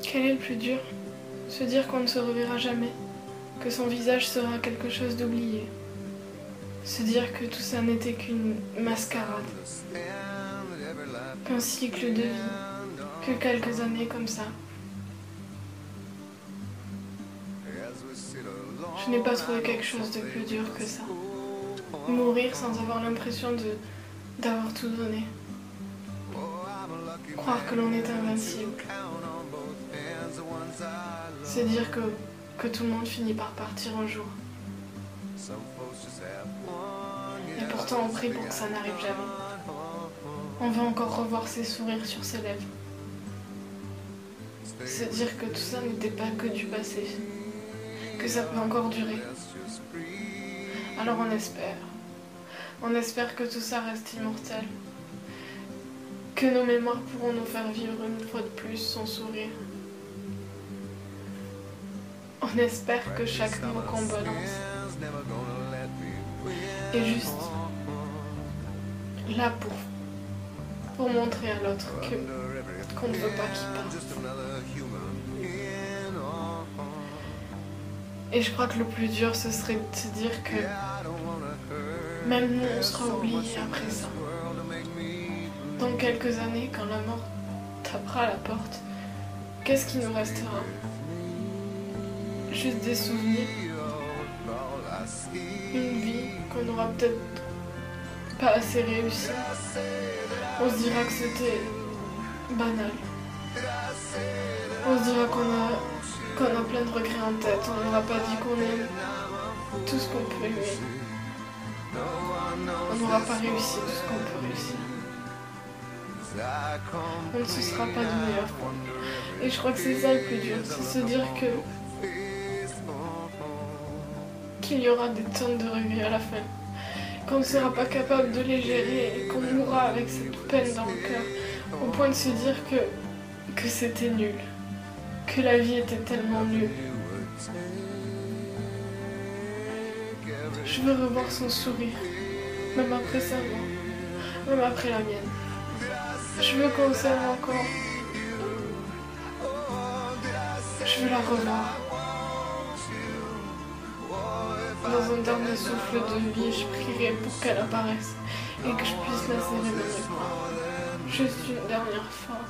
Quel est le plus dur? Se dire qu'on ne se reverra jamais, que son visage sera quelque chose d'oublié. Se dire que tout ça n'était qu'une mascarade, qu'un cycle de vie, que quelques années comme ça. Je n'ai pas trouvé quelque chose de plus dur que ça. Mourir sans avoir l'impression d'avoir tout donné. Croire que l'on est invincible. Se dire que tout le monde finit par partir un jour. Et pourtant on prie pour que ça n'arrive jamais. On veut encore revoir ses sourires sur ses lèvres. Se dire que tout ça n'était pas que du passé, que ça peut encore durer. Alors on espère. On espère que tout ça reste immortel. Que nos mémoires pourront nous faire vivre une fois de plus son sourire. On espère que chaque mot qu'on balance est juste là pour montrer à l'autre qu'on ne veut pas qu'il parte. Et je crois que le plus dur, ce serait de se dire que même nous, on sera oubliés après ça. Dans quelques années, quand la mort tapera à la porte, qu'est-ce qui nous restera? Juste des souvenirs, une vie qu'on n'aura peut-être pas assez réussi. On se dira que c'était banal. On se dira qu'on a plein de regrets en tête. On n'aura pas dit qu'on aime tout ce qu'on peut aimer. On n'aura pas réussi tout ce qu'on peut réussir. On ne se sera pas donné à fond. Et je crois que c'est ça le plus dur, c'est se dire qu'il y aura des tonnes de regrets à la fin, qu'on ne sera pas capable de les gérer et qu'on mourra avec cette peine dans le cœur, au point de se dire que c'était nul, que la vie était tellement nulle. Je veux revoir son sourire, même après sa mort, même après la mienne. Je veux qu'on s'aime encore. Je veux la revoir. Dans un dernier souffle de vie, je prierai pour qu'elle apparaisse et que je puisse la serrer dans mes bras. Juste une dernière fois.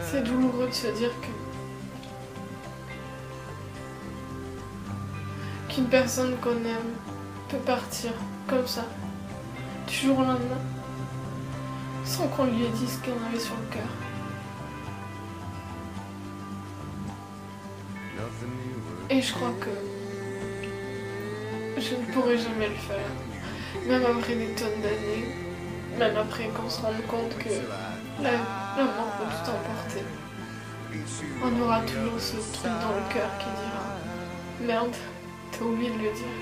C'est douloureux de se dire qu'une personne qu'on aime peut partir comme ça, du jour au lendemain, sans qu'on lui ait dit ce qu'elle avait sur le cœur. Et je crois que je ne pourrai jamais le faire, même après des tonnes d'années, même après qu'on se rende compte que la mort peut tout emporter. On aura toujours ce truc dans le cœur qui dira « Merde, t'as oublié de le dire ».